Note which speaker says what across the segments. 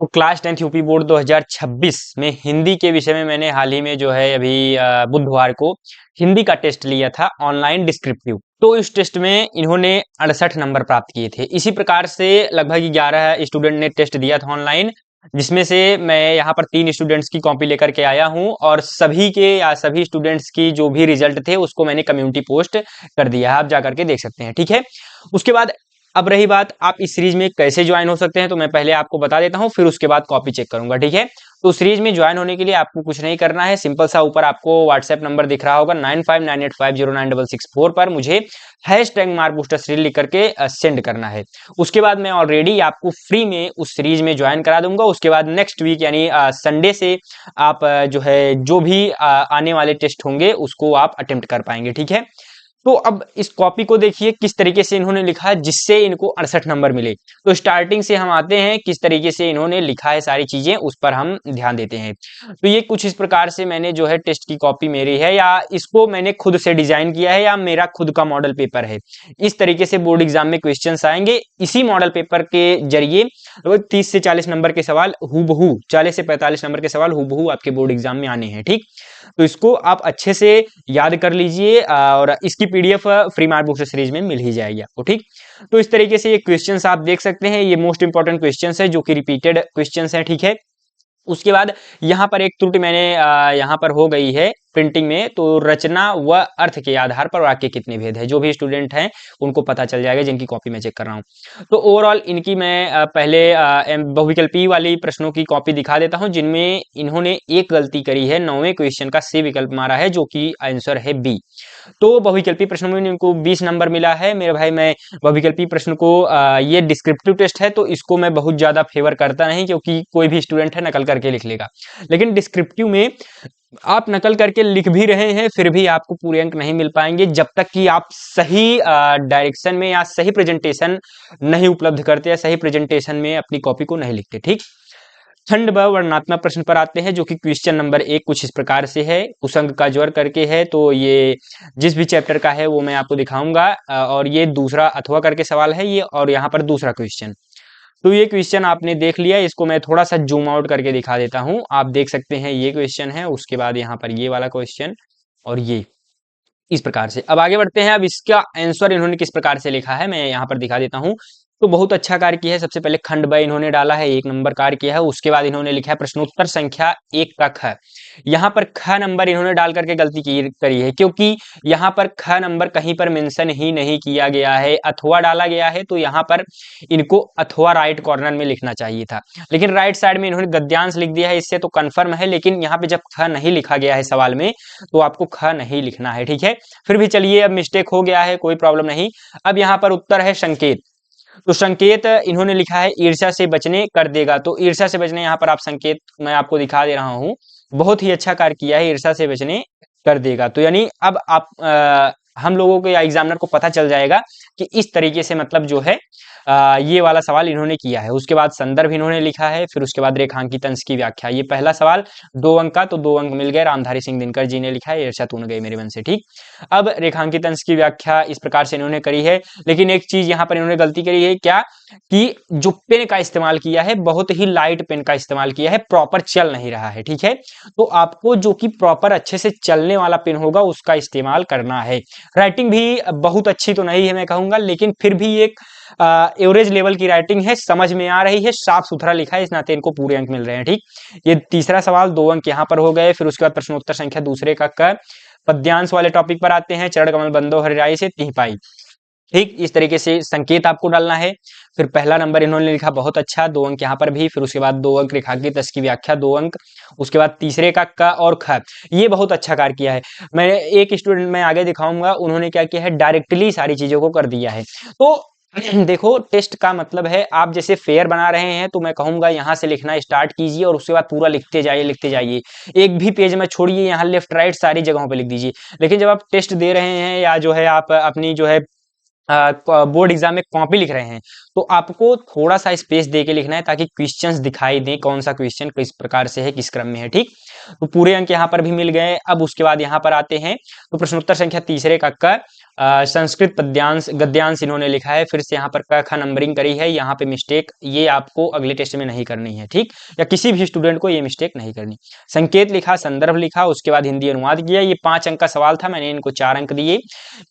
Speaker 1: तो class 10th UP board 2026 में हिंदी के विषय में मैंने हाल ही में जो है अभी बुधवार को हिंदी का टेस्ट लिया था, ऑनलाइन डिस्क्रिप्टिव। तो इस टेस्ट में इन्होंने 68 नंबर प्राप्त किए थे। इसी प्रकार से लगभग 11 स्टूडेंट ने टेस्ट दिया था ऑनलाइन, जिसमें से मैं यहाँ पर 3 स्टूडेंट्स की कॉपी लेकर के आया हूँ और सभी के या सभी स्टूडेंट्स की जो भी रिजल्ट थे उसको मैंने कम्युनिटी पोस्ट कर दिया है, आप जाकर के देख सकते हैं। ठीक है, उसके बाद अब रही बात आप इस सीरीज में कैसे ज्वाइन हो सकते हैं, तो मैं पहले आपको बता देता हूं, फिर उसके बाद कॉपी चेक करूंगा। ठीक है, तो सीरीज में ज्वाइन होने के लिए आपको कुछ नहीं करना है, सिंपल सा ऊपर आपको व्हाट्सएप नंबर दिख रहा होगा 9598509664 पर मुझे #मार्कबूस्टर लिख करके सेंड करना है। उसके बाद मैं ऑलरेडी आपको फ्री में उस सीरीज में ज्वाइन करा दूंगा। उसके बाद नेक्स्ट वीक यानी संडे से आप जो है जो भी आने वाले टेस्ट होंगे उसको आप अटेम्प्ट कर पाएंगे। ठीक है, तो अब इस कॉपी को देखिए किस तरीके से इन्होंने लिखा है जिससे इनको 68 नंबर मिले। तो स्टार्टिंग से हम आते हैं, किस तरीके से इन्होंने लिखा है सारी चीजें उस पर हम ध्यान देते हैं। तो ये कुछ इस प्रकार से मैंने जो है टेस्ट की कॉपी मेरी है, या इसको मैंने खुद से डिजाइन किया है, या मेरा खुद का मॉडल पेपर है। इस तरीके से बोर्ड एग्जाम में क्वेश्चंस आएंगे। इसी मॉडल पेपर के जरिए 30 से 40 नंबर के सवाल हूबहू, 40 से 45 नंबर के सवाल हूबहू आपके बोर्ड एग्जाम में आने हैं। ठीक, तो इसको आप अच्छे से याद कर लीजिए और इसकी PDF free mark book series में मिल ही जाएगी आपको। ठीक, तो इस तरीके से ये क्वेश्चंस आप देख सकते हैं, ये मोस्ट इंपॉर्टेंट क्वेश्चंस है जो कि रिपीटेड क्वेश्चंस हैं। ठीक है, उसके बाद यहाँ पर एक त्रुटि मैंने यहाँ पर हो गई है प्रिंटिंग में, तो रचना व अर्थ के आधार पर वाक्य कितने भेद है, जो भी स्टूडेंट हैं उनको पता चल जाएगा जिनकी कॉपी में चेक कर रहा हूँ। तो ओवरऑल इनकी मैं पहले बहुविकल्पी वाली प्रश्नों की कॉपी दिखा देता हूँ, जिनमें इन्होंने एक गलती करी है। 9वें क्वेश्चन का सी विकल्प मारा है जो कि आंसर है बी। तो बहुविकल्पी प्रश्नों में इनको 20 नंबर मिला है मेरे भाई। मैं बहुविकल्पी प्रश्न को ये डिस्क्रिप्टिव टेस्ट है तो इसको मैं बहुत ज्यादा फेवर करता नहीं, क्योंकि कोई भी स्टूडेंट है नकल करके लिख लेगा। लेकिन डिस्क्रिप्टिव में आप नकल करके लिख भी रहे हैं फिर भी आपको पूरे अंक नहीं मिल पाएंगे जब तक कि आप सही डायरेक्शन में या सही प्रेजेंटेशन नहीं उपलब्ध करते या सही प्रेजेंटेशन में अपनी कॉपी को नहीं लिखते। ठीक, खंड ब वर्णनात्मक प्रश्न पर आते हैं, जो कि क्वेश्चन नंबर 1 कुछ इस प्रकार से है। कुसंग का ज्वर करके है, तो ये जिस भी चैप्टर का है वो मैं आपको दिखाऊंगा। और ये दूसरा अथवा करके सवाल है ये, और यहाँ पर दूसरा क्वेश्चन। तो ये क्वेश्चन आपने देख लिया, इसको मैं थोड़ा सा जूम आउट करके दिखा देता हूँ। आप देख सकते हैं ये क्वेश्चन है, उसके बाद यहाँ पर ये वाला क्वेश्चन, और ये इस प्रकार से। अब आगे बढ़ते हैं। अब इसका आंसर इन्होंने किस प्रकार से लिखा है मैं यहाँ पर दिखा देता हूँ। तो बहुत अच्छा कार्य किया है। सबसे पहले खंड ब इन्होंने डाला है, 1 नंबर कार्य किया है। उसके बाद इन्होंने लिखा है प्रश्नोत्तर संख्या 1 का ख। यहाँ पर ख नंबर इन्होंने डाल करके गलती करी है, क्योंकि यहाँ पर ख नंबर कहीं पर मेंशन ही नहीं किया गया है, अथवा डाला गया है। तो यहाँ पर इनको अथवा राइट कॉर्नर में लिखना चाहिए था, लेकिन राइट साइड में इन्होंने गद्यांश लिख दिया है, इससे तो कंफर्म है। लेकिन यहाँ पे जब ख नहीं लिखा गया है सवाल में, तो आपको ख नहीं लिखना है। ठीक है, फिर भी चलिए, अब मिस्टेक हो गया है, कोई प्रॉब्लम नहीं। अब यहाँ पर उत्तर है संकेत। तो संकेत इन्होंने लिखा है ईर्ष्या से बचने कर देगा। तो ईर्ष्या से बचने, यहाँ पर आप संकेत मैं आपको दिखा दे रहा हूँ। बहुत ही अच्छा कार्य किया है, ईर्ष्या से बचने कर देगा। तो यानी अब आप हम लोगों को या एग्जामिनर को पता चल जाएगा कि इस तरीके से मतलब जो है ये वाला सवाल इन्होंने किया है। उसके बाद संदर्भ इन्होंने लिखा है, फिर उसके बाद रेखांकित अंश की व्याख्या। ये पहला सवाल 2 अंक का, तो 2 अंक मिल गए। रामधारी सिंह दिनकर जी ने लिखा है ईर्ष्या तून गई मेरे मन से। ठीक, अब रेखांकित अंश की व्याख्या इस प्रकार से इन्होंने करी है। लेकिन एक चीज यहाँ पर इन्होंने गलती करी है, क्या कि जो पेन का इस्तेमाल किया है बहुत ही लाइट पेन का इस्तेमाल किया है, प्रॉपर चल नहीं रहा है। ठीक है, तो आपको जो कि प्रॉपर अच्छे से चलने वाला पेन होगा उसका इस्तेमाल करना है। राइटिंग भी बहुत अच्छी तो नहीं है मैं कहूंगा, लेकिन फिर भी एक एवरेज लेवल की राइटिंग है, समझ में आ रही है, साफ सुथरा लिखा है, इस नाते इनको पूरे अंक मिल रहे हैं। ठीक, ये तीसरा सवाल 2 अंक यहाँ पर हो गए। फिर उसके बाद प्रश्नोत्तर संख्या दूसरे का क। पद्यांश वाले टॉपिक पर आते हैं, चरण कमल बंदो हरिराई से तिह पाई। ठीक, इस तरीके से संकेत आपको डालना है। फिर पहला नंबर इन्होंने लिखा बहुत अच्छा, 2 अंक यहाँ पर भी। फिर उसके बाद 2 अंक रेखांकित अंश की व्याख्या, 2 अंक। उसके बाद तीसरे का क और ख, ये बहुत अच्छा कार्य किया है। मैं एक स्टूडेंट में आगे दिखाऊंगा, उन्होंने क्या किया है, डायरेक्टली सारी चीजों को कर दिया है। तो देखो, टेस्ट का मतलब है आप जैसे फेयर बना रहे हैं, तो मैं कहूंगा यहाँ से लिखना स्टार्ट कीजिए और उसके बाद पूरा लिखते जाइए लिखते जाइए, एक भी पेज में छोड़िए, यहाँ लेफ्ट राइट सारी जगहों पे लिख दीजिए। लेकिन जब आप टेस्ट दे रहे हैं या जो है आप अपनी जो है बोर्ड एग्जाम में कॉपी लिख रहे हैं, तो आपको थोड़ा सा स्पेस दे के लिखना है, ताकि क्वेश्चंस दिखाई दें कौन सा क्वेश्चन किस प्रकार से है, किस क्रम में है। ठीक, तो पूरे अंक यहाँ पर भी मिल गए। अब उसके बाद यहाँ पर आते हैं, तो प्रश्नोत्तर संख्या तीसरे का क संस्कृत पद्यांश गद्यांश इन्होंने लिखा है, फिर से यहाँ पर क ख नंबरिंग करी है, यहाँ पे मिस्टेक ये आपको अगले टेस्ट में नहीं करनी है, ठीक, या किसी भी स्टूडेंट को ये मिस्टेक नहीं करनी। संकेत लिखा, संदर्भ लिखा, उसके बाद हिंदी अनुवाद किया। ये 5 अंक का सवाल था, मैंने इनको 4 अंक दिए।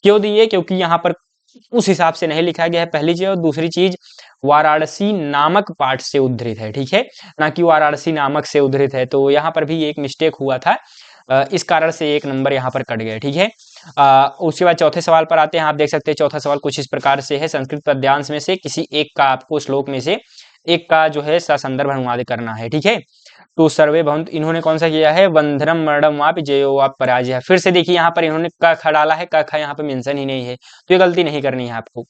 Speaker 1: क्यों दिए? क्योंकि यहाँ पर उस हिसाब से नहीं लिखा गया है, पहली चीज। और दूसरी चीज, वाराणसी नामक पाठ से उद्धृत है, ठीक है, ना कि वाराणसी नामक से उद्धृत है, तो यहाँ पर भी एक मिस्टेक हुआ था, इस कारण से 1 नंबर यहाँ पर कट गया, ठीक है। उसके बाद चौथे सवाल पर आते हैं। आप देख सकते हैं चौथा सवाल कुछ इस प्रकार से है, संस्कृत पद्यांश में से किसी एक का आपको श्लोक में से एक का जो है ससंदर्भ अनुवाद करना है, ठीक है। तो सर्वे भवन्तु, इन्होंने कौन सा किया है? वंदनम मरणम वापि जयो वाप पराजय। फिर से देखिए यहाँ पर इन्होंने क ख डाला है, क ख यहाँ पे मेंशन ही नहीं है, तो ये गलती नहीं करनी है आपको।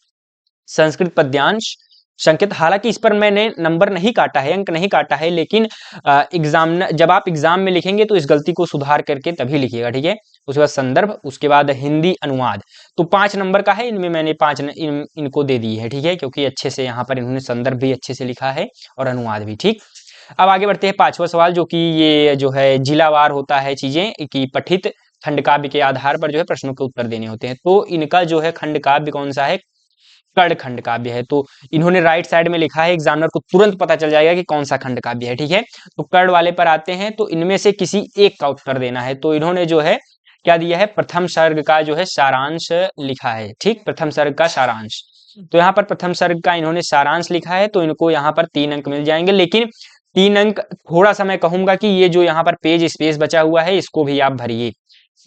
Speaker 1: संस्कृत पद्यांश संकेत, हालांकि इस पर मैंने नंबर नहीं काटा है, अंक नहीं काटा है, लेकिन एग्जाम जब आप एग्जाम में लिखेंगे तो इस गलती को सुधार करके तभी लिखिएगा, ठीक है। उसके बाद संदर्भ, उसके बाद हिंदी अनुवाद, तो 5 नंबर का है, इनमें मैंने 5 इनको दे दी है, ठीक है, क्योंकि अच्छे से यहाँ पर इन्होंने संदर्भ भी अच्छे से लिखा है और अनुवाद भी, ठीक। अब आगे बढ़ते हैं 5वां सवाल, जो कि ये जो है जिलावार होता है चीजें कि पठित खंड काव्य के आधार पर जो है प्रश्नों के उत्तर देने होते हैं। तो इनका जो है खंड काव्य कौन सा है? कर्ण खंड काव्य है। तो इन्होंने राइट साइड में लिखा है, एग्जामिनर को तुरंत पता चल जाएगा कि कौन सा खंड काव्य है, ठीक है। तो कर्ण वाले पर आते हैं, तो इनमें से किसी एक का उत्तर देना है। तो इन्होंने जो है क्या दिया है? प्रथम सर्ग का जो है सारांश लिखा है, ठीक, प्रथम सर्ग का सारांश। तो यहाँ पर प्रथम सर्ग का इन्होंने सारांश लिखा है, तो इनको यहाँ पर 3 अंक मिल जाएंगे। लेकिन 3 अंक थोड़ा सा मैं कहूंगा कि ये जो यहाँ पर पेज स्पेस बचा हुआ है इसको भी आप भरिए,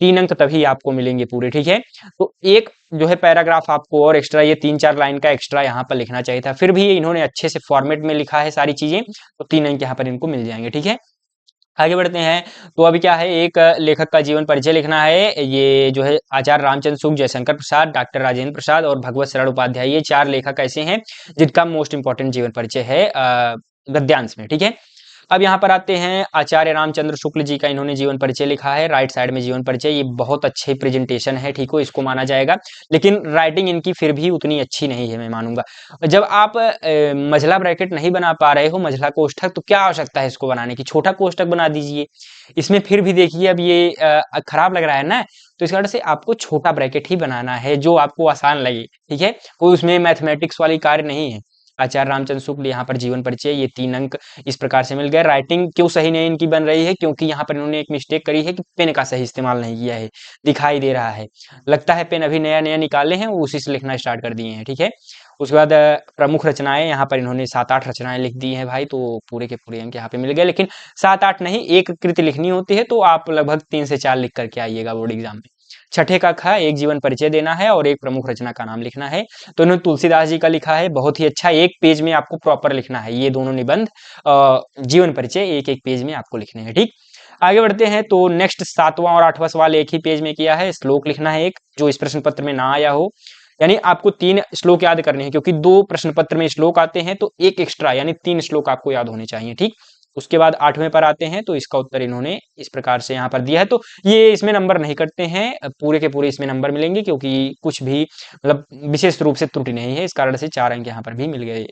Speaker 1: 3 अंक तभी आपको मिलेंगे पूरे, ठीक है। तो एक जो है पैराग्राफ आपको और एक्स्ट्रा, ये 3-4 लाइन का एक्स्ट्रा यहाँ पर लिखना चाहिए था, फिर भी ये इन्होंने अच्छे से फॉर्मेट में लिखा है सारी चीजें, तो 3 अंक यहाँ पर इनको मिल जाएंगे, ठीक है। आगे बढ़ते हैं। तो अभी क्या है, एक लेखक का जीवन परिचय लिखना है। ये जो है आचार्य रामचंद्र शुक्ल, जयशंकर प्रसाद, डॉक्टर राजेंद्र प्रसाद और भगवत शरण उपाध्याय, ये 4 लेखक ऐसे हैं जिनका मोस्ट इंपॉर्टेंट जीवन परिचय है गद्यांश में, ठीक है। अब यहाँ पर आते हैं, आचार्य रामचंद्र शुक्ल जी का इन्होंने जीवन परिचय लिखा है, राइट साइड में जीवन परिचय। ये बहुत अच्छे प्रेजेंटेशन है, ठीक हो, इसको माना जाएगा, लेकिन राइटिंग इनकी फिर भी उतनी अच्छी नहीं है, मैं मानूंगा। जब आप मझला ब्रैकेट नहीं बना पा रहे हो, मझला कोष्ठक, तो क्या आवश्यकता है इसको बनाने की? छोटा कोष्ठक बना दीजिए। इसमें फिर भी देखिए, अब ये खराब लग रहा है ना, तो इस कारण से आपको छोटा ब्रैकेट ही बनाना है जो आपको आसान लगे, ठीक है। कोई उसमें मैथमेटिक्स वाली कार्य नहीं है। आचार्य रामचंद्र शुक्ल, यहाँ पर जीवन परिचय, ये 3 अंक इस प्रकार से मिल गए। राइटिंग क्यों सही नहीं इनकी बन रही है? क्योंकि यहाँ पर इन्होंने एक मिस्टेक करी है कि पेन का सही इस्तेमाल नहीं किया है, दिखाई दे रहा है, लगता है पेन अभी नया नया निकाले हैं, उसी से लिखना स्टार्ट कर दिए हैं, ठीक है। उसके बाद प्रमुख रचनाएं, यहाँ पर इन्होंने 7-8 रचनाएं लिख दी हैं भाई, तो पूरे के पूरे अंक यहाँ पे मिल गए। लेकिन 7-8 नहीं, एक कृति लिखनी होती है, तो आप लगभग 3 से 4 लिख करके आइएगा बोर्ड एग्जाम में। छठे का ख, एक जीवन परिचय देना है और एक प्रमुख रचना का नाम लिखना है। तो इन्होंने तुलसीदास जी का लिखा है, बहुत ही अच्छा, एक पेज में आपको प्रॉपर लिखना है, ये दोनों निबंध जीवन परिचय एक एक पेज में आपको लिखने हैं, ठीक। आगे बढ़ते हैं। तो नेक्स्ट 7वां और 8वां सवाल एक ही पेज में किया है। श्लोक लिखना है एक, जो इस प्रश्न पत्र में ना आया हो, यानी आपको 3 श्लोक याद करने हैं, क्योंकि 2 प्रश्न पत्र में श्लोक आते हैं, तो एक एक्स्ट्रा यानी 3 श्लोक आपको याद होने चाहिए, ठीक। उसके बाद 8वें पर आते हैं, तो इसका उत्तर इन्होंने इस प्रकार से यहाँ पर दिया है। तो ये इसमें नंबर नहीं कटते हैं, पूरे के पूरे इसमें नंबर मिलेंगे, क्योंकि कुछ भी मतलब विशेष रूप से त्रुटि नहीं है, इस कारण से 4 अंक यहाँ पर भी मिल गए।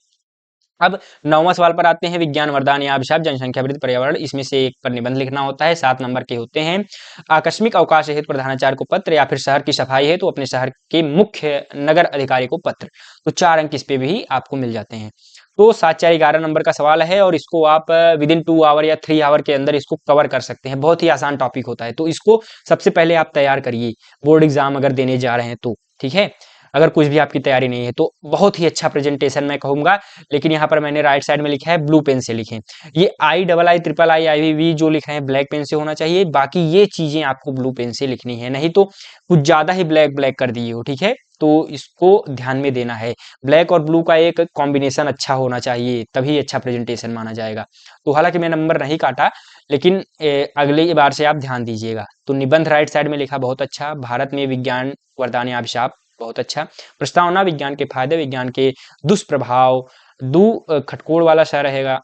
Speaker 1: अब 9वां सवाल पर आते हैं, विज्ञान वरदान या अभिशाप, जनसंख्या वृद्धि, पर्यावरण, इसमें से एक पर निबंध लिखना होता है, 7 नंबर के होते हैं। आकस्मिक अवकाश हेतु प्रधानाचार्य को पत्र, या फिर शहर की सफाई है तो अपने शहर के मुख्य नगर अधिकारी को पत्र, तो 4 अंक इस पे भी आपको मिल जाते हैं। तो 7-4-11 नंबर का सवाल है, और इसको आप विद इन 2 आवर या 3 आवर के अंदर इसको कवर कर सकते हैं, बहुत ही आसान टॉपिक होता है। तो इसको सबसे पहले आप तैयार करिए, बोर्ड एग्जाम अगर देने जा रहे हैं तो, ठीक है। अगर कुछ भी आपकी तैयारी नहीं है तो बहुत ही अच्छा प्रेजेंटेशन मैं कहूंगा। लेकिन यहाँ पर मैंने राइट साइड में लिखा है ब्लू पेन से लिखें, ये IIII जो लिख रहे हैं ब्लैक पेन से होना चाहिए, बाकी ये चीजें आपको ब्लू पेन से लिखनी है, नहीं तो कुछ ज्यादा ही ब्लैक ब्लैक कर दिए हो, ठीक है। तो इसको ध्यान में देना है, ब्लैक और ब्लू का एक कॉम्बिनेशन अच्छा होना चाहिए, तभी अच्छा प्रेजेंटेशन माना जाएगा। तो हालांकि मैं नंबर नहीं काटा, लेकिन अगली बार से आप ध्यान दीजिएगा। तो निबंध राइट साइड में लिखा बहुत अच्छा, भारत में विज्ञान वरदान या अभिशाप बहुत अच्छा, प्रस्तावना विज्ञान के फायदे, विज्ञान के दुष्प्रभाव, खटकोड़ वाला सा रहेगा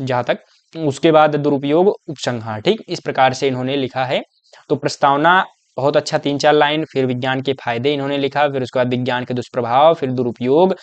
Speaker 1: जहां तक, उसके बाद दुरुपयोग, उपसंहार, ठीक, इस प्रकार से इन्होंने लिखा है। तो प्रस्तावना बहुत अच्छा 3-4 लाइन, फिर विज्ञान के फायदे इन्होंने लिखा, फिर उसके बाद विज्ञान के दुष्प्रभाव, फिर दुरुपयोग,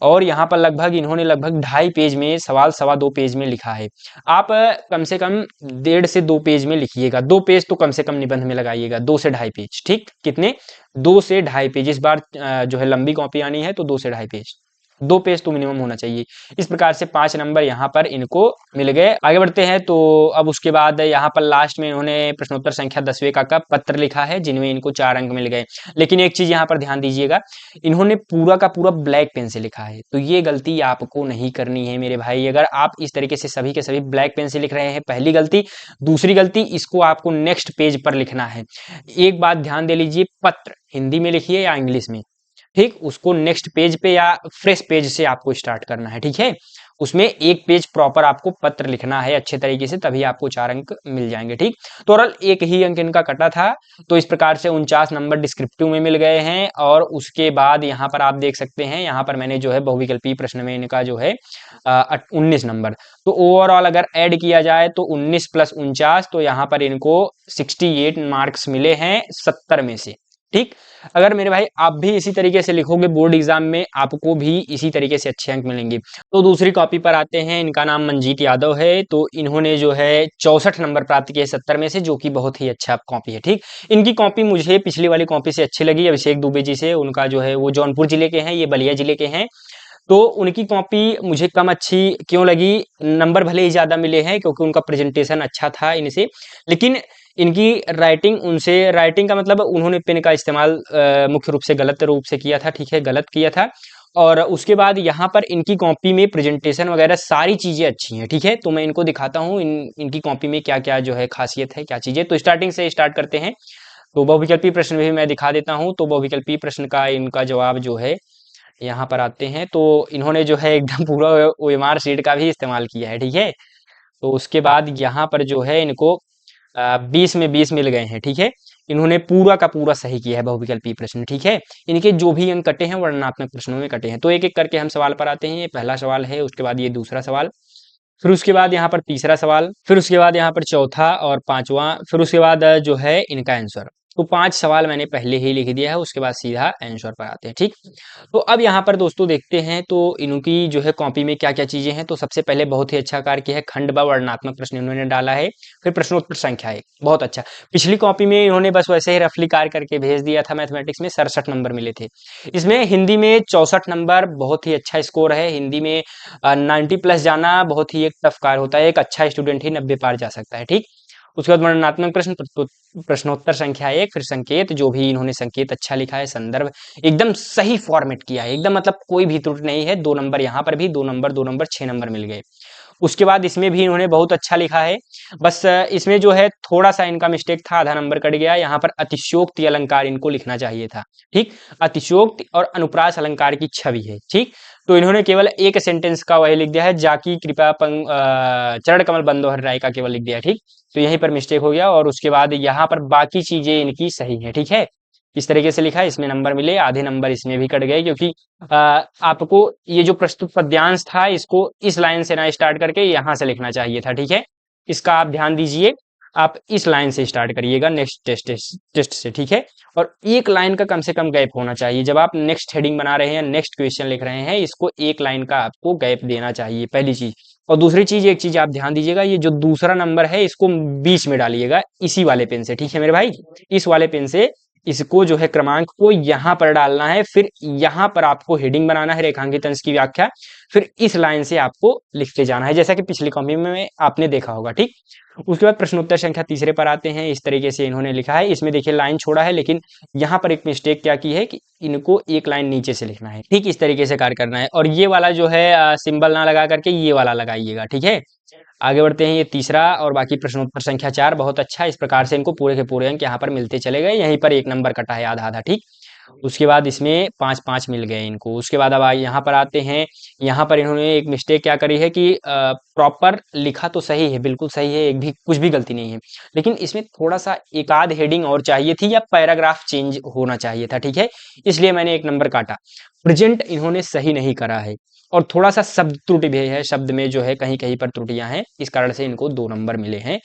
Speaker 1: और यहाँ पर लगभग इन्होंने लगभग 2.5 पेज में सवाल, 2.25 पेज में लिखा है। आप कम से कम 1.5 से 2 पेज में लिखिएगा, 2 पेज तो कम से कम निबंध में लगाइएगा, 2 से 2.5 पेज, ठीक, कितने, 2 से 2.5 पेज। इस बार जो है लंबी कॉपी आनी है तो 2 से 2.5 पेज, 2 पेज तो मिनिमम होना चाहिए। इस प्रकार से 5 नंबर यहाँ पर इनको मिल गए। आगे बढ़ते हैं तो अब उसके बाद यहाँ पर लास्ट में इन्होंने प्रश्नोत्तर संख्या 10वें का पत्र लिखा है, जिनमें इनको 4 अंक मिल गए। लेकिन एक चीज यहाँ पर ध्यान दीजिएगा, इन्होंने पूरा का पूरा ब्लैक पेन से लिखा है, तो ये गलती आपको नहीं करनी है मेरे भाई। अगर आप इस तरीके से सभी के सभी ब्लैक पेन से लिख रहे हैं, पहली गलती। दूसरी गलती, इसको आपको नेक्स्ट पेज पर लिखना है। एक बात ध्यान दे लीजिए, पत्र हिंदी में लिखिए या इंग्लिश में, ठीक, उसको नेक्स्ट पेज पे या फ्रेश पेज से आपको स्टार्ट करना है, ठीक है। उसमें एक पेज प्रॉपर आपको पत्र लिखना है अच्छे तरीके से, तभी आपको 4 अंक मिल जाएंगे, ठीक। तो ओवरऑल 1 ही अंक इनका कटा था, तो इस प्रकार से 49 नंबर डिस्क्रिप्टिव में मिल गए हैं। और उसके बाद यहाँ पर आप देख सकते हैं, यहाँ पर मैंने जो है बहुविकल्पीय प्रश्न में इनका जो है 19 नंबर, तो ओवरऑल अगर ऐड किया जाए तो 19 + 49, तो यहाँ पर इनको 68 मार्क्स मिले हैं 70 में से, ठीक। अगर मेरे भाई आप भी इसी तरीके से लिखोगे बोर्ड एग्जाम में, आपको भी इसी तरीके से अच्छे अंक मिलेंगे। तो दूसरी कॉपी पर आते हैं, इनका नाम मंजीत यादव है, तो इन्होंने जो है 64 नंबर प्राप्त किए 70 में से, जो कि बहुत ही अच्छा कॉपी है, ठीक। इनकी कॉपी मुझे पिछली वाली कॉपी से अच्छी लगी, अभिषेक दुबे जी से। उनका जो है वो जौनपुर जिले के हैं, ये बलिया जिले के हैं, तो उनकी कॉपी मुझे कम अच्छी क्यों लगी, नंबर भले ही ज़्यादा मिले हैं क्योंकि उनका प्रेजेंटेशन अच्छा था इनसे, लेकिन इनकी राइटिंग, उनसे राइटिंग का मतलब उन्होंने पेन का इस्तेमाल मुख्य रूप से गलत रूप से किया था, ठीक है, गलत किया था। और उसके बाद यहाँ पर इनकी कॉपी में प्रेजेंटेशन वगैरह सारी चीज़ें अच्छी हैं, ठीक है। तो मैं इनको दिखाता हूँ इनकी कॉपी में क्या क्या जो है खासियत है, क्या चीज़ें। तो स्टार्टिंग से स्टार्ट करते हैं। तो बहुविकल्पीय प्रश्न भी मैं दिखा देता हूँ। तो बहुविकल्पीय प्रश्न का इनका जवाब जो है, यहाँ पर आते हैं तो इन्होंने जो है एकदम पूरा ओएमआर शीट का भी इस्तेमाल किया है, ठीक है। तो उसके बाद यहाँ पर जो है इनको 20 में 20 मिल गए हैं, ठीक है। इन्होंने पूरा का पूरा सही किया है बहुविकल्पीय प्रश्न, ठीक है। इनके जो भी अंक कटे हैं वर्णनात्मक प्रश्नों में कटे हैं। तो एक एक करके हम सवाल पर आते हैं। ये पहला सवाल है, उसके बाद ये दूसरा सवाल, फिर उसके बाद यहाँ पर तीसरा सवाल, फिर उसके बाद यहाँ पर चौथा और पांचवा, फिर उसके बाद जो है इनका आंसर। तो 5 सवाल मैंने पहले ही लिख दिया है, उसके बाद सीधा आंसर पर आते हैं, ठीक। तो अब यहाँ पर दोस्तों देखते हैं तो इनकी जो है कॉपी में क्या क्या चीजें हैं। तो सबसे पहले बहुत ही अच्छा कार्य किया है, खंड व वर्णनात्मक प्रश्न इन्होंने डाला है। फिर प्रश्नोत्तर संख्या 1, बहुत अच्छा। पिछली कॉपी में इन्होंने बस वैसे ही रफली कार्य करके भेज दिया था, मैथमेटिक्स में 67 नंबर मिले थे। इसमें हिंदी में 64 नंबर, बहुत ही अच्छा स्कोर है। हिंदी में 90+ जाना बहुत ही एक टफ कार्य होता है, एक अच्छा स्टूडेंट ही 90 पार जा सकता है, ठीक। उसके बाद वर्णनात्मक प्रश्न, प्रश्नोत्तर संख्या 1, फिर संकेत, जो भी इन्होंने संकेत अच्छा लिखा है, संदर्भ एकदम सही फॉर्मेट किया है, एकदम मतलब कोई भी त्रुटि नहीं है। 2 नंबर यहाँ पर भी, 2 नंबर 2 नंबर 6 नंबर मिल गए। उसके बाद इसमें भी इन्होंने बहुत अच्छा लिखा है, बस इसमें जो है थोड़ा सा इनका मिस्टेक था, आधा नंबर कट गया। यहाँ पर अतिशयोक्ति अलंकार इनको लिखना चाहिए था, ठीक। अतिशयोक्ति और अनुप्रास अलंकार की छवि है, ठीक। तो इन्होंने केवल एक सेंटेंस का वही लिख दिया है, जाकी कृपा चरण कमल बंदोहर राय का केवल लिख दिया है, ठीक। तो यहीं पर मिस्टेक हो गया। और उसके बाद यहाँ पर बाकी चीजें इनकी सही है, ठीक है। इस तरीके से लिखा है, इसमें नंबर मिले, आधे नंबर इसमें भी कट गए, क्योंकि आपको ये जो प्रस्तुत पद्यांश था, इसको इस लाइन से ना स्टार्ट करके यहाँ से लिखना चाहिए था, ठीक है। इसका आप ध्यान दीजिए, आप इस लाइन से स्टार्ट करिएगा नेक्स्ट टेस्ट से, ठीक है। और एक लाइन का कम से कम गैप होना चाहिए जब आप नेक्स्ट हेडिंग बना रहे हैं, नेक्स्ट क्वेश्चन लिख रहे हैं, इसको एक लाइन का आपको गैप देना चाहिए, पहली चीज। और दूसरी चीज, एक चीज आप ध्यान दीजिएगा, ये जो दूसरा नंबर है इसको बीच में डालिएगा, इसी वाले पेन से, ठीक है मेरे भाई। इस वाले पेन से इसको जो है क्रमांक को यहाँ पर डालना है, फिर यहाँ पर आपको हेडिंग बनाना है, रेखांकित अंश की व्याख्या, फिर इस लाइन से आपको लिखते जाना है, जैसा कि पिछली कॉपी में आपने देखा होगा, ठीक। उसके बाद प्रश्नोत्तर संख्या तीसरे पर आते हैं। इस तरीके से इन्होंने लिखा है, इसमें देखिए लाइन छोड़ा है, लेकिन यहाँ पर एक मिस्टेक क्या की है कि इनको एक लाइन नीचे से लिखना है, ठीक। इस तरीके से कार्य करना है, और ये वाला जो है सिंबल ना लगा करके ये वाला लगाइएगा, ठीक है। आगे बढ़ते हैं, ये तीसरा और बाकी प्रश्नोत्तर संख्या 4, बहुत अच्छा। इस प्रकार से इनको पूरे के पूरे अंक यहाँ पर मिलते चले गए, यहीं पर एक नंबर कटा है आधा आधा, ठीक। उसके बाद इसमें 5-5 मिल गए इनको। उसके बाद अब यहाँ पर आते हैं, यहाँ पर इन्होंने एक मिस्टेक क्या करी है कि प्रॉपर लिखा तो सही है, बिल्कुल सही है, एक भी कुछ भी गलती नहीं है, लेकिन इसमें थोड़ा सा एक आध हेडिंग और चाहिए थी, या पैराग्राफ चेंज होना चाहिए था, ठीक है। इसलिए मैंने एक नंबर काटा। प्रेजेंट इन्होंने सही नहीं करा है और थोड़ा सा शब्द त्रुटि भी है, शब्द में जो है कहीं कहीं पर त्रुटियां हैं, इस कारण से इनको 2 नंबर मिले हैं।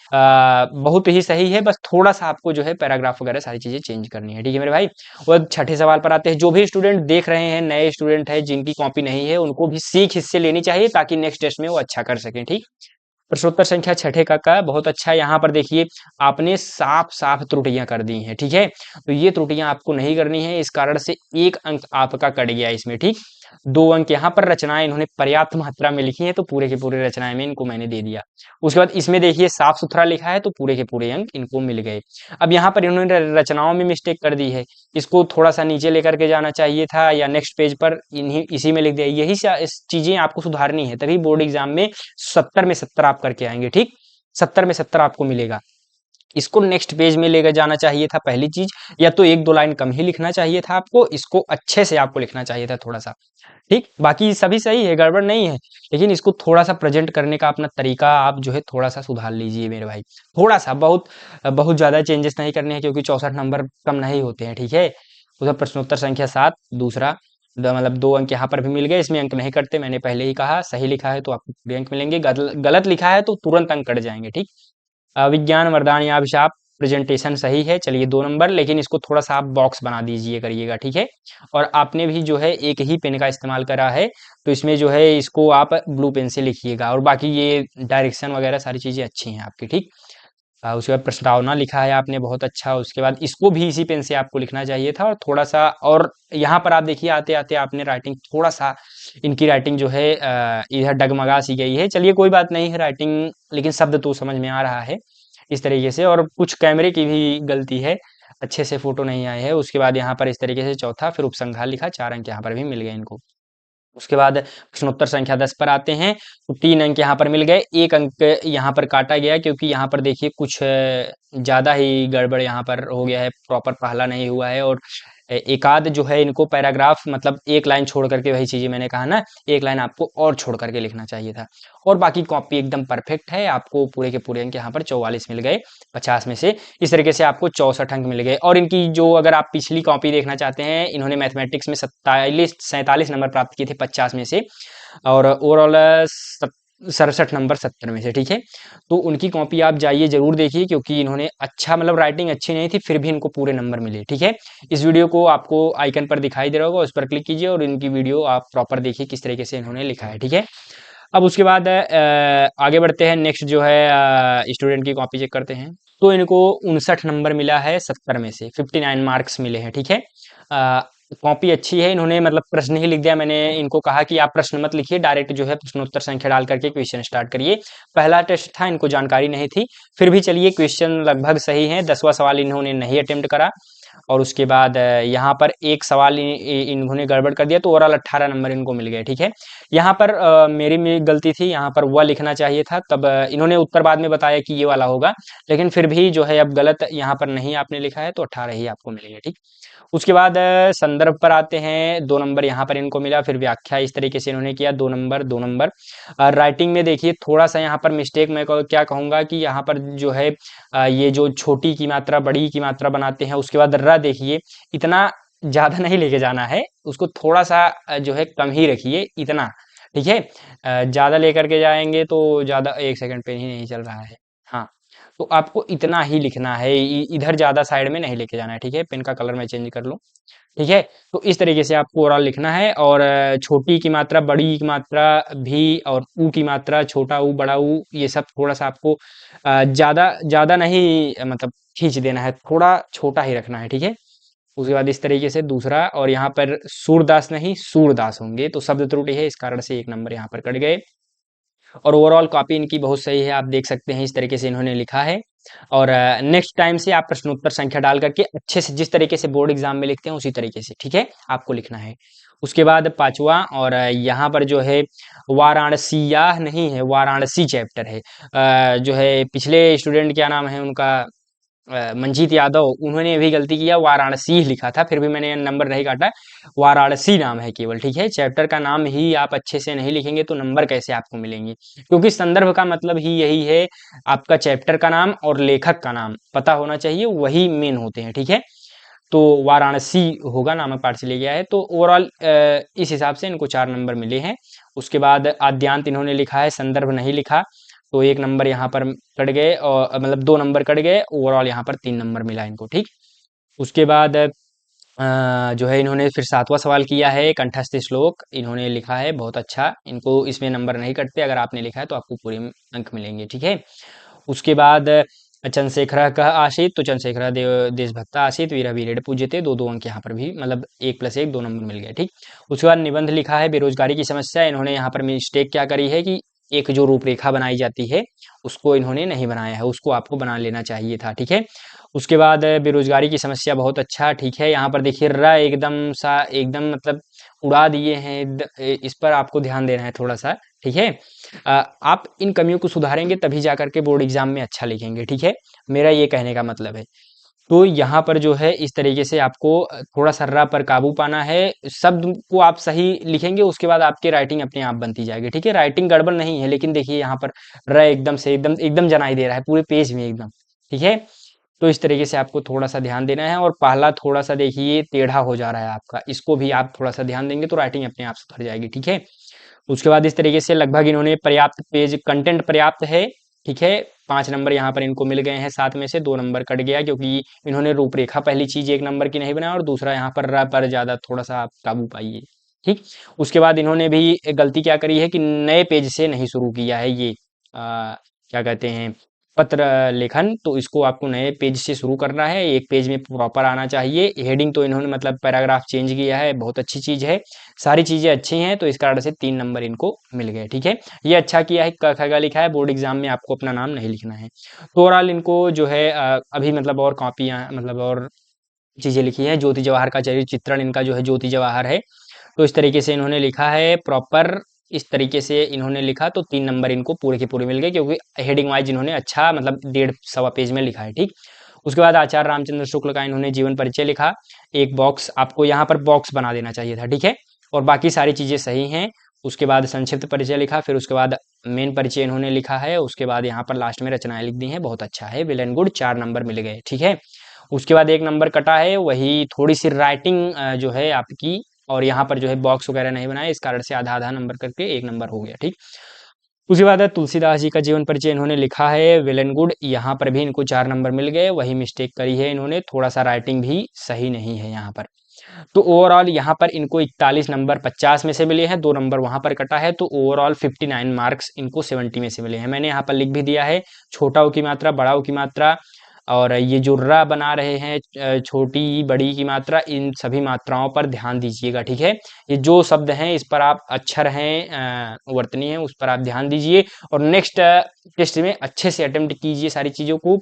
Speaker 1: बहुत ही सही है, बस थोड़ा सा आपको जो है पैराग्राफ वगैरह सारी चीजें चेंज करनी है, ठीक है मेरे भाई। और छठे सवाल पर आते हैं। जो भी स्टूडेंट देख रहे हैं, नए स्टूडेंट है जिनकी कॉपी नहीं है, उनको भी सीख इससे लेनी चाहिए ताकि नेक्स्ट टेस्ट में वो अच्छा कर सकें, ठीक। प्रश्नोत्तर संख्या छठे का बहुत अच्छा। यहाँ पर देखिए आपने साफ साफ त्रुटियां कर दी हैं, ठीक है। तो ये त्रुटियां आपको नहीं करनी है, इस कारण से 1 अंक आपका कट गया इसमें, ठीक। 2 अंक यहाँ पर। रचनाएं इन्होंने पर्याप्त मात्रा में लिखी हैं तो पूरे के पूरे रचनाएं में इनको मैंने दे दिया। उसके बाद इसमें देखिए साफ सुथरा लिखा है तो पूरे के पूरे अंक इनको मिल गए। अब यहाँ पर इन्होंने रचनाओं में मिस्टेक कर दी है, इसको थोड़ा सा नीचे लेकर के जाना चाहिए था या नेक्स्ट पेज पर इन्हीं इसी में लिख दिया। यही चीजें आपको सुधारनी है, तभी बोर्ड एग्जाम में 70 में 70 आप करके आएंगे, ठीक। 70 में 70 आपको मिलेगा। इसको नेक्स्ट पेज में लेकर जाना चाहिए था पहली चीज, या तो 1-2 लाइन कम ही लिखना चाहिए था आपको, इसको अच्छे से आपको लिखना चाहिए था थोड़ा सा, ठीक। बाकी सभी सही है, गड़बड़ नहीं है, लेकिन इसको थोड़ा सा प्रेजेंट करने का अपना तरीका आप जो है थोड़ा सा सुधार लीजिए मेरे भाई। थोड़ा सा, बहुत ज्यादा चेंजेस नहीं करने हैं क्योंकि 64 नंबर कम नहीं होते हैं, ठीक है। उधर प्रश्नोत्तर संख्या 7 दूसरा मतलब 2 अंक यहाँ पर भी मिल गए, इसमें अंक नहीं कटते, मैंने पहले ही कहा। सही लिखा है तो आपको पूरे अंक मिलेंगे, गलत लिखा है तो तुरंत अंक कट जाएंगे, ठीक। विज्ञान वरदान या अभिशाप प्रेजेंटेशन सही है, चलिए 2 नंबर, लेकिन इसको थोड़ा सा आप बॉक्स बना दीजिए करिएगा, ठीक है। और आपने भी जो है एक ही पेन का इस्तेमाल करा है, तो इसमें जो है इसको आप ब्लू पेन से लिखिएगा, और बाकी ये डायरेक्शन वगैरह सारी चीज़ें अच्छी हैं आपकी, ठीक। उसके बाद प्रस्तावना लिखा है आपने बहुत अच्छा। उसके बाद इसको भी इसी पेन से आपको लिखना चाहिए था, और थोड़ा सा, और यहाँ पर आप देखिए आते आते आपने राइटिंग थोड़ा सा, इनकी राइटिंग जो है इधर डगमगा सी गई है। चलिए कोई बात नहीं है राइटिंग, लेकिन शब्द तो समझ में आ रहा है इस तरीके से। और कुछ कैमरे की भी गलती है, अच्छे से फोटो नहीं आए हैं। उसके बाद यहाँ पर इस तरीके से चौथा, फिर उपसंहार लिखा, 4 अंक यहाँ पर भी मिल गए इनको। उसके बाद प्रश्नोत्तर संख्या 10 पर आते हैं, तो 3 अंक यहाँ पर मिल गए। 1 अंक यहाँ पर काटा गया क्योंकि यहाँ पर देखिए कुछ ज़्यादा ही गड़बड़ यहाँ पर हो गया है, प्रॉपर पहला नहीं हुआ है। और एकाध जो है इनको पैराग्राफ, मतलब 1 लाइन छोड़ करके, वही चीज़ें मैंने कहा ना, 1 लाइन आपको और छोड़ करके लिखना चाहिए था। और बाकी कॉपी एकदम परफेक्ट है, आपको पूरे के पूरे अंक यहाँ पर 44 मिल गए 50 में से। इस तरीके से आपको 64 अंक मिल गए। और इनकी जो, अगर आप पिछली कॉपी देखना चाहते हैं, इन्होंने मैथमेटिक्स में 47 नंबर प्राप्त किए थे 50 में से, और ओवरऑल 67 नंबर 70 में से, ठीक है। तो उनकी कॉपी आप जाइए जरूर देखिए, क्योंकि इन्होंने अच्छा, मतलब राइटिंग अच्छी नहीं थी फिर भी इनको पूरे नंबर मिले, ठीक है। इस वीडियो को आपको आइकन पर दिखाई दे रहा होगा, उस पर क्लिक कीजिए और इनकी वीडियो आप प्रॉपर देखिए किस तरीके से इन्होंने लिखा है, ठीक है। अब उसके बाद आगे बढ़ते हैं। नेक्स्ट जो है स्टूडेंट की कॉपी चेक करते हैं। तो इनको 59 नंबर मिला है 70 में से, 59 मार्क्स मिले हैं, ठीक है। कॉपी अच्छी है, इन्होंने मतलब प्रश्न ही लिख दिया। मैंने इनको कहा कि आप प्रश्न मत लिखिए, डायरेक्ट जो है प्रश्नोत्तर संख्या डाल करके क्वेश्चन स्टार्ट करिए। पहला टेस्ट था, इनको जानकारी नहीं थी, फिर भी चलिए क्वेश्चन लगभग सही है। 10वां सवाल इन्होंने नहीं अटेम्प्ट करा, और उसके बाद यहाँ पर एक सवाल इन्होंने गड़बड़ कर दिया, तो ओवरऑल 18 नंबर इनको मिल गए, ठीक है। यहाँ पर मेरी गलती थी, यहाँ पर वह लिखना चाहिए था, तब इन्होंने उत्तर बाद में बताया कि ये वाला होगा, लेकिन फिर भी जो है अब गलत यहाँ पर नहीं आपने लिखा है, तो 18 ही आपको मिलेंगे, ठीक। उसके बाद संदर्भ पर आते हैं। 2 नंबर यहाँ पर इनको मिला। फिर व्याख्या इस तरीके से इन्होंने किया, 2 नंबर 2 नंबर। राइटिंग में देखिए थोड़ा सा यहाँ पर मिस्टेक, मैं क्या कहूँगा कि यहाँ पर जो है ये जो छोटी की मात्रा बड़ी की मात्रा बनाते हैं, उसके बाद र देखिए इतना ज़्यादा नहीं लेके जाना है, उसको थोड़ा सा जो है कम ही रखिए, इतना, ठीक है। ज़्यादा लेकर के जाएंगे तो ज़्यादा, 1 सेकंड पेन ही नहीं चल रहा है, हाँ। तो आपको इतना ही लिखना है, इधर ज़्यादा साइड में नहीं लेके जाना है, ठीक है। पेन का कलर मैं चेंज कर लूँ, ठीक है। तो इस तरीके से आपको ओवरऑल लिखना है। और छोटी की मात्रा बड़ी की मात्रा भी, और ऊ की मात्रा, छोटा ऊ बड़ा ऊ, ये सब थोड़ा सा आपको ज़्यादा ज़्यादा नहीं मतलब खींच देना है, थोड़ा छोटा ही रखना है, ठीक है। उसके बाद इस तरीके से दूसरा, और यहाँ पर सूरदास नहीं सूरदास होंगे, तो शब्द त्रुटि है, इस कारण से 1 नंबर यहाँ पर कट गए। और ओवरऑल कॉपी इनकी बहुत सही है, आप देख सकते हैं इस तरीके से इन्होंने लिखा है। और नेक्स्ट टाइम से आप प्रश्नोत्तर संख्या डाल करके अच्छे से, जिस तरीके से बोर्ड एग्जाम में लिखते हैं उसी तरीके से, ठीक है, आपको लिखना है। उसके बाद 5वां, और यहाँ पर जो है वाराणसिया नहीं है, वाराणसी चैप्टर है। जो है पिछले स्टूडेंट, क्या नाम है उनका, मंजीत यादव, उन्होंने भी गलती किया, वाराणसी लिखा था, फिर भी मैंने नंबर नहीं काटा, वाराणसी नाम है केवल, ठीक है। चैप्टर का नाम ही आप अच्छे से नहीं लिखेंगे तो नंबर कैसे आपको मिलेंगे, क्योंकि संदर्भ का मतलब ही यही है, आपका चैप्टर का नाम और लेखक का नाम पता होना चाहिए, वही मेन होते हैं, ठीक है। तो वाराणसी होगा, नामक पाठ से लिया गया है। तो ओवरऑल इस हिसाब से इनको 4 नंबर मिले हैं। उसके बाद आद्यांत इन्होंने लिखा है, संदर्भ नहीं लिखा, तो 1 नंबर यहाँ पर कट गए, और मतलब 2 नंबर कट गए, ओवरऑल यहाँ पर 3 नंबर मिला इनको, ठीक। उसके बाद जो है इन्होंने फिर 7वां सवाल किया है, कंठस्थ श्लोक इन्होंने लिखा है, बहुत अच्छा। इनको इसमें नंबर नहीं कटते, अगर आपने लिखा है तो आपको पूरे अंक मिलेंगे, ठीक है। उसके बाद चंद्रशेखर कः आसीत्, तो चंद्रशेखर देव देशभक्ता आसीत्, वीर वीरेण पूज्यते, 2-2 अंक यहाँ पर भी, मतलब 1 + 1 2 नंबर मिल गए, ठीक। उसके बाद निबंध लिखा है, बेरोजगारी की समस्या। इन्होंने यहाँ पर मिस्टेक क्या करी है कि एक जो रूपरेखा बनाई जाती है उसको इन्होंने नहीं बनाया है, उसको आपको बना लेना चाहिए था, ठीक है। उसके बाद बेरोजगारी की समस्या, बहुत अच्छा, ठीक है। यहाँ पर देखिए र एकदम मतलब उड़ा दिए हैं, इस पर आपको ध्यान देना है थोड़ा सा, ठीक है। आप इन कमियों को सुधारेंगे तभी जा करके बोर्ड एग्जाम में अच्छा लिखेंगे, ठीक है। मेरा ये कहने का मतलब है। तो यहाँ पर जो है इस तरीके से आपको थोड़ा सा र पर काबू पाना है। शब्द को आप सही लिखेंगे, उसके बाद आपकी राइटिंग अपने आप बनती जाएगी, ठीक है। राइटिंग गड़बड़ नहीं है, लेकिन देखिए यहाँ पर र एकदम से एकदम एकदम जनाई दे रहा है पूरे पेज में एकदम, ठीक है। तो इस तरीके से आपको थोड़ा सा ध्यान देना है, और पहला थोड़ा सा देखिए टेढ़ा हो जा रहा है आपका, इसको भी आप थोड़ा सा ध्यान देंगे तो राइटिंग अपने आप सुधर जाएगी, ठीक है। उसके बाद इस तरीके से लगभग इन्होंने पर्याप्त पेज कंटेंट पर्याप्त है, ठीक है। 5 नंबर यहाँ पर इनको मिल गए हैं, 7 में से 2 नंबर कट गया, क्योंकि इन्होंने रूपरेखा पहली चीज 1 नंबर की नहीं बनाया, और दूसरा यहाँ पर र पर ज्यादा थोड़ा सा आप काबू पाइए, ठीक। उसके बाद इन्होंने भी एक गलती क्या करी है कि नए पेज से नहीं शुरू किया है ये क्या कहते हैं पत्र लेखन, तो इसको आपको नए पेज से शुरू करना है, एक पेज में प्रॉपर आना चाहिए। हेडिंग तो इन्होंने मतलब पैराग्राफ चेंज किया है, बहुत अच्छी चीज़ है, सारी चीज़ें अच्छी हैं, तो इस कारण से 3 नंबर इनको मिल गए, ठीक है। ये अच्छा किया है, क ख ग लिखा है, बोर्ड एग्जाम में आपको अपना नाम नहीं लिखना है। तो ओवरऑल इनको जो है अभी मतलब और कॉपियाँ मतलब और चीज़ें लिखी हैं। ज्योति जवाहर का चरित्र चित्रण इनका जो है ज्योति जवाहर है, तो इस तरीके से इन्होंने लिखा है प्रॉपर, इस तरीके से इन्होंने लिखा, तो 3 नंबर इनको पूरे के पूरे मिल गए, क्योंकि हेडिंग वाइज इन्होंने अच्छा मतलब 1.5 सवा पेज में लिखा है, ठीक। उसके बाद आचार्य रामचंद्र शुक्ल का इन्होंने जीवन परिचय लिखा, एक बॉक्स आपको यहाँ पर बॉक्स बना देना चाहिए था, ठीक है। और बाकी सारी चीज़ें सही हैं। उसके बाद संक्षिप्त परिचय लिखा, फिर उसके बाद मेन परिचय इन्होंने लिखा है, उसके बाद यहाँ पर लास्ट में रचनाएं लिख दी हैं, बहुत अच्छा है, वेल एंड गुड, 4 नंबर मिल गए, ठीक है। उसके बाद 1 नंबर कटा है, वही थोड़ी सी राइटिंग जो है आपकी, और यहाँ पर जो है बॉक्स वगैरह नहीं बनाया, इस कारण से आधा आधा नंबर करके 1 नंबर हो गया, ठीक। उसके बाद है तुलसीदास जी का जीवन परिचय इन्होंने लिखा है, वेल एंड गुड, यहाँ पर भी इनको 4 नंबर मिल गए। वही मिस्टेक करी है इन्होंने, थोड़ा सा राइटिंग भी सही नहीं है यहाँ पर। तो ओवरऑल यहाँ पर इनको 41 नंबर 50 में से मिले हैं, 2 नंबर वहां पर कटा है, तो ओवरऑल 59 मार्क्स इनको 70 में से मिले हैं। मैंने यहाँ पर लिख भी दिया है, छोटा ऊ की मात्रा, बड़ा ऊ की मात्रा, और ये जो र बना रहे हैं छोटी बड़ी की मात्रा, इन सभी मात्राओं पर ध्यान दीजिएगा, ठीक है। ये जो शब्द हैं इस पर आप अक्षर हैं वर्तनी है उस पर आप ध्यान दीजिए, और नेक्स्ट टेस्ट में अच्छे से अटेम्प्ट कीजिए सारी चीज़ों को,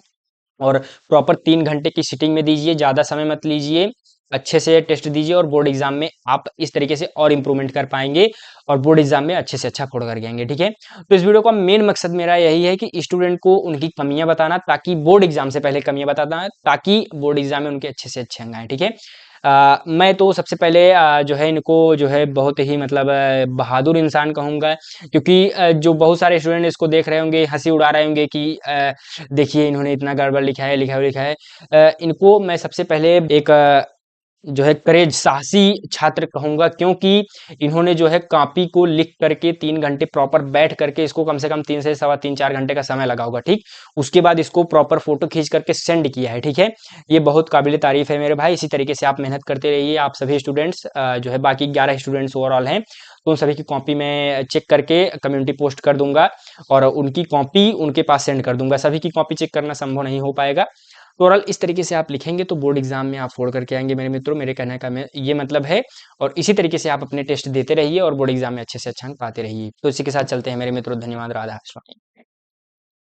Speaker 1: और प्रॉपर 3 घंटे की सिटिंग में दीजिए, ज़्यादा समय मत लीजिए, अच्छे से टेस्ट दीजिए, और बोर्ड एग्जाम में आप इस तरीके से और इम्प्रूवमेंट कर पाएंगे, और बोर्ड एग्जाम में अच्छे से अच्छा स्कोर करके आएंगे, ठीक है। तो इस वीडियो का मेन मकसद मेरा यही है कि स्टूडेंट को उनकी कमियां बताना, ताकि बोर्ड एग्जाम से पहले कमियां बताना है, ताकि बोर्ड एग्जाम में उनके अच्छे से अच्छे अंक आए, ठीक है। मैं तो सबसे पहले जो है इनको जो है बहुत ही मतलब बहादुर इंसान कहूँगा, क्योंकि जो बहुत सारे स्टूडेंट इसको देख रहे होंगे, हंसी उड़ा रहे होंगे कि देखिए इन्होंने इतना गड़बड़ लिखा है, लिखा है। इनको मैं सबसे पहले एक जो है करेज साहसी छात्र कहूँगा, क्योंकि इन्होंने जो है कॉपी को लिख करके 3 घंटे प्रॉपर बैठ करके, इसको कम से कम 3 से सवा 3-4 घंटे का समय लगा होगा, ठीक। उसके बाद इसको प्रॉपर फोटो खींच करके सेंड किया है, ठीक है। ये बहुत काबिल तारीफ है मेरे भाई, इसी तरीके से आप मेहनत करते रहिए। आप सभी स्टूडेंट्स जो है बाकी 11 स्टूडेंट्स ओवरऑल हैं, तो उन सभी की कॉपी मैं चेक करके कम्युनिटी पोस्ट कर दूंगा, और उनकी कॉपी उनके पास सेंड कर दूंगा। सभी की कॉपी चेक करना संभव नहीं हो पाएगा, तो ओवरऑल इस तरीके से आप लिखेंगे तो बोर्ड एग्जाम में आप फोड़ करके आएंगे मेरे मित्रों, मेरे कहने का मैं ये मतलब है। और इसी तरीके से आप अपने टेस्ट देते रहिए, और बोर्ड एग्जाम में अच्छे से अच्छा अंक पाते रहिए। तो इसी के साथ चलते हैं मेरे मित्रों, धन्यवाद, राधा स्वामी।